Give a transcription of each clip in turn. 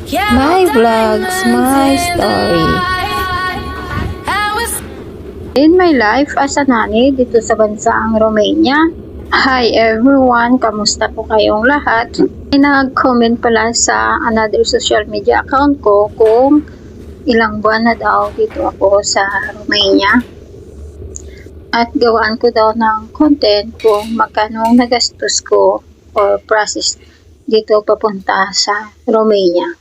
My vlogs, my story. In my life as a nanny dito sa bansang Romania. Hi everyone, kamusta po kayong lahat? May nag-comment pala sa another social media account ko kung ilang buwan na daw dito ako sa Romania. At gawaan ko daw ng content kung magkano nagastos ko or process dito papunta sa Romania.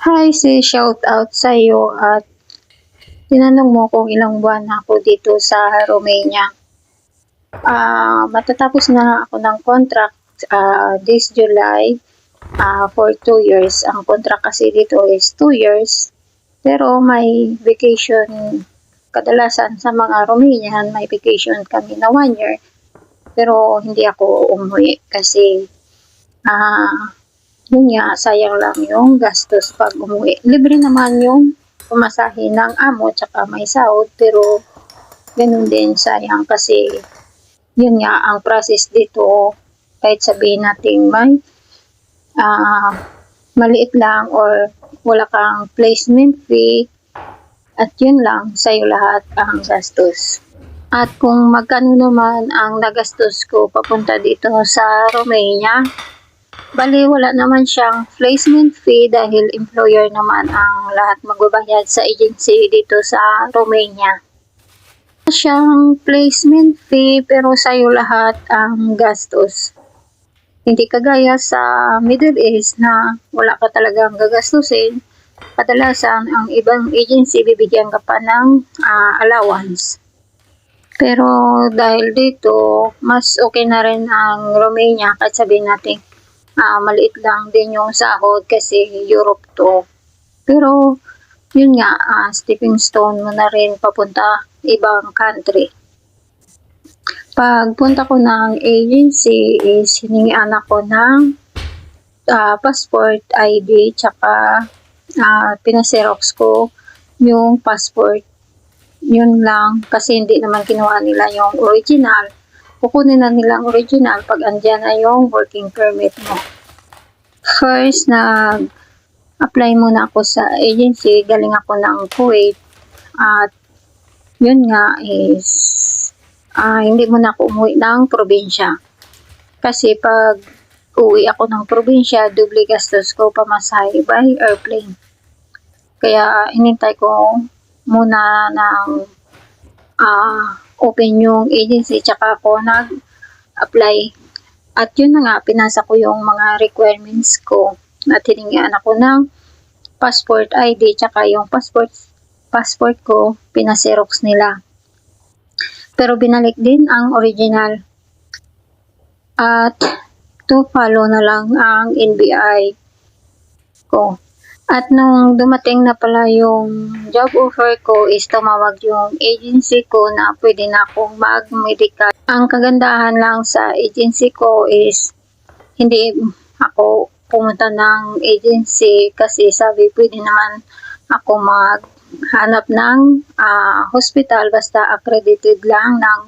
Hi sis, shout out sa iyo at tinanong mo kung ilang buwan na ako dito sa Romania. Matatapos na ako ng contract this July for 2 years. Ang contract kasi dito is 2 years. Pero may vacation, kadalasan sa mga Romanian, may vacation kami na 1 year. Pero hindi ako umuwi kasi yun nga, sayang lang yung gastos pag umuwi. Libre naman yung pumasahe ng amo tsaka may sahod, pero ganun din, sayang kasi yun nga, ang process dito, kahit sabihin natin may maliit lang or wala kang placement fee, at yun lang, sa'yo lahat ang gastos. At kung magkano naman ang nagastos ko papunta dito sa Romania, bali wala naman siyang placement fee dahil employer naman ang lahat magbabayad sa agency dito sa Romania. Wala siyang placement fee pero sa'yo lahat ang gastos. Hindi kagaya sa Middle East na wala ka talagang gagastusin. Kadalasan ang ibang agency bibigyan ka pa ng allowance. Pero dahil dito, mas okay na rin ang Romania kahit sabihin natin maliit lang din yung sahod kasi Europe to. Pero yun nga, stepping stone mo na rin papunta ibang country. Pagpunta ko ng agency is hiningian ako ng passport ID tsaka pinaserox ko yung passport. Yun lang kasi hindi naman kinuha nila yung original. Kukunin na nilang original pag andyan na yung working permit mo. First, nag-apply muna ako sa agency. Galing ako ng Kuwait. At yun nga is hindi muna ako umuwi ng probinsya. Kasi pag uwi ako ng probinsya, doble gastos ko pamasahe by airplane. Kaya inintay ko muna ng open yung agency tsaka ako nag-apply. At yun na nga, pinasa ko yung mga requirements ko at hiningian ako ng passport ID tsaka yung passport ko, pinaserox nila. Pero binalik din ang original. At to follow na lang ang NBI ko. At nung dumating na pala yung job offer ko is tumawag yung agency ko na pwede na akong mag-medical. Ang kagandahan lang sa agency ko is hindi ako pumunta ng agency kasi sabi pwede naman ako maghanap ng hospital basta accredited lang ng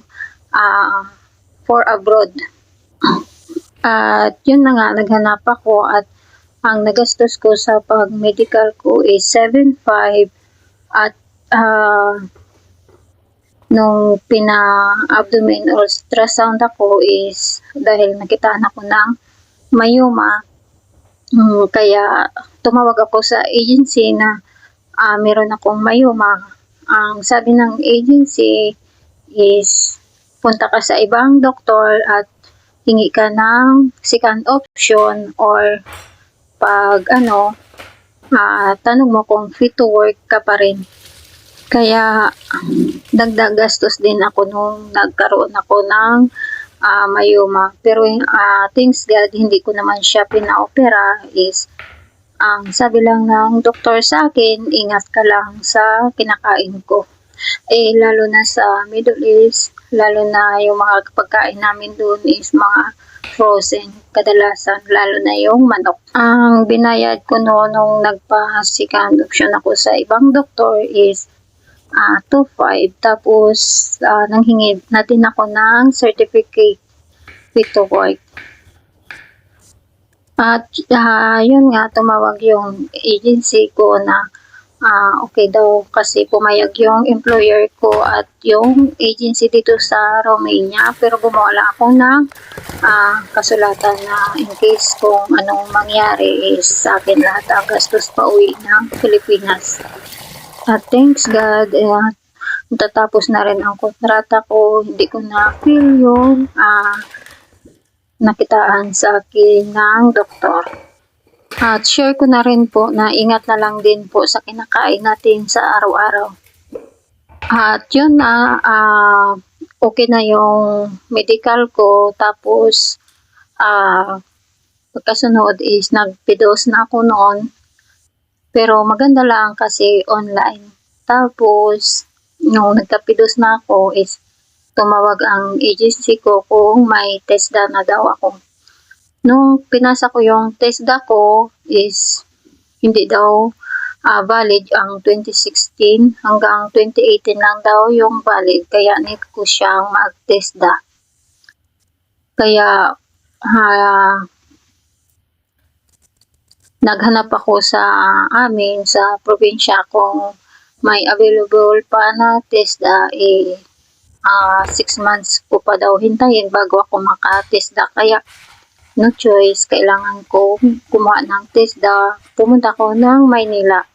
for abroad. At yun na nga, naghanap ako at ang nagastos ko sa pag-medical ko is 7,500 at nung pina-abdomen ultrasound ako is dahil nakitaan ako ng myoma, kaya tumawag ako sa agency na meron akong myoma. Ang sabi ng agency is punta ka sa ibang doktor at hingi ka ng second option or pag tanong mo kung fit to work ka pa rin. Kaya dagdag gastos din ako nung nagkaroon ako ng myoma. Pero thanks God, hindi ko naman siya pinaopera. Is ang sabi lang ng doktor sa akin, ingat ka lang sa kinakain ko. Lalo na sa Middle East, lalo na yung mga pagkain namin doon is mga frozen, kadalasan, lalo na yung manok. Ang binayad ko nung nagpa-second option ako sa ibang doktor is 2,500. Tapos, nanghingi natin ako ng certificate fit to work. At yun nga, tumawag yung agency ko na okay daw kasi pumayag yung employer ko at yung agency dito sa Romania, pero gumawa lang ako ng kasulatan na in case kung anong mangyari is sa akin lahat ang gastos pa uwi ng Pilipinas. At thanks God, tatapos na rin ang kontrata ko, hindi ko na feel yung nakitaan sa akin ng doktor. At share ko na rin po na ingat na lang din po sa kinakain natin sa araw-araw. At yun na, okay na yung medical ko. Tapos, pagkasunod is nagpidos na ako noon. Pero maganda lang kasi online. Tapos, nung nagkapidos na ako is tumawag ang agency ko kung may TESDA na daw ako. Nung pinasa ko yung TESDA ko is hindi daw valid ang 2016 hanggang 2018 lang daw yung valid. Kaya need ko siyang mag-TESDA. Kaya naghanap ako sa amin sa probinsya kung may available pa na TESDA 6 months ko pa daw hintayin bago ako maka-TESDA. Kaya no choice, kailangan ko kumuha ng TESDA. Pumunta ko ng Maynila.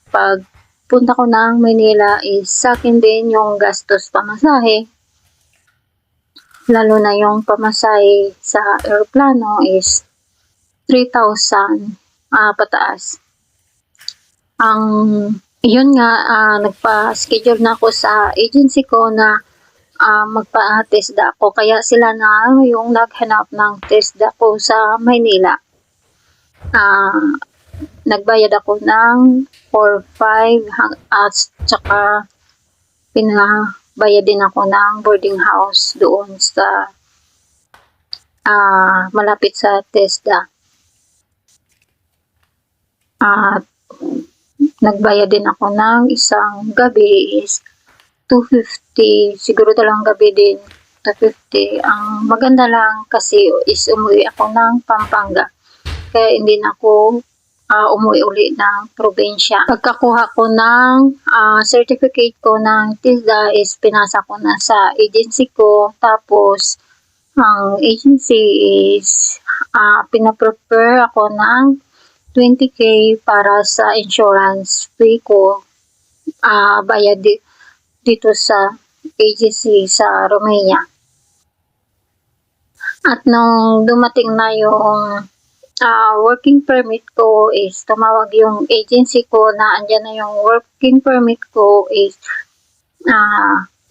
Pag punta ko ng Maynila is sa akin din yung gastos pamasahe. Lalo na yung pamasahe sa aeroplano is 3,000 pataas. Yun nga, nagpa-schedule na ako sa agency ko na magpa-TESDA ako. Kaya sila na yung naghanap ng TESDA ko sa Maynila. Nagbayad ako ng 4,500 at saka pinabayad din ako ng boarding house doon sa malapit sa TESDA. At nagbayad din ako ng isang gabi is 250, siguro dalawang gabi din, 250. Ang maganda lang kasi is umuwi ako ng Pampanga. Kaya hindi na ako umuwi uli ng probinsya. Pagkakuha ko ng certificate ko ng TESDA is pinasa ko na sa agency ko. Tapos, ang agency is pinaprepare ako ng 20K para sa insurance fee ko. Bayad dito sa agency sa Romania. At nung dumating na yung working permit ko is tumawag yung agency ko na andyan na yung working permit ko is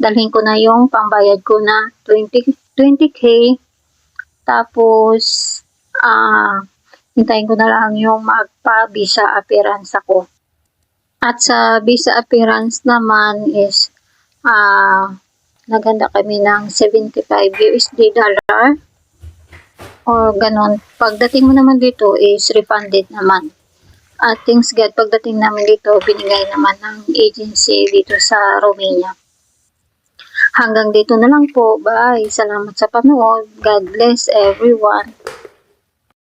dalhin ko na yung pambayad ko na 20K. Tapos hintayin ko na lang yung magpa-visa appearance ako. At sa visa appearance naman is naganda kami ng 75 USD dollar o ganon. Pagdating mo naman dito is refunded naman. At thanks God, pagdating namin dito, binigay naman ng agency dito sa Romania. Hanggang dito na lang po. Bye. Salamat sa panood. God bless everyone.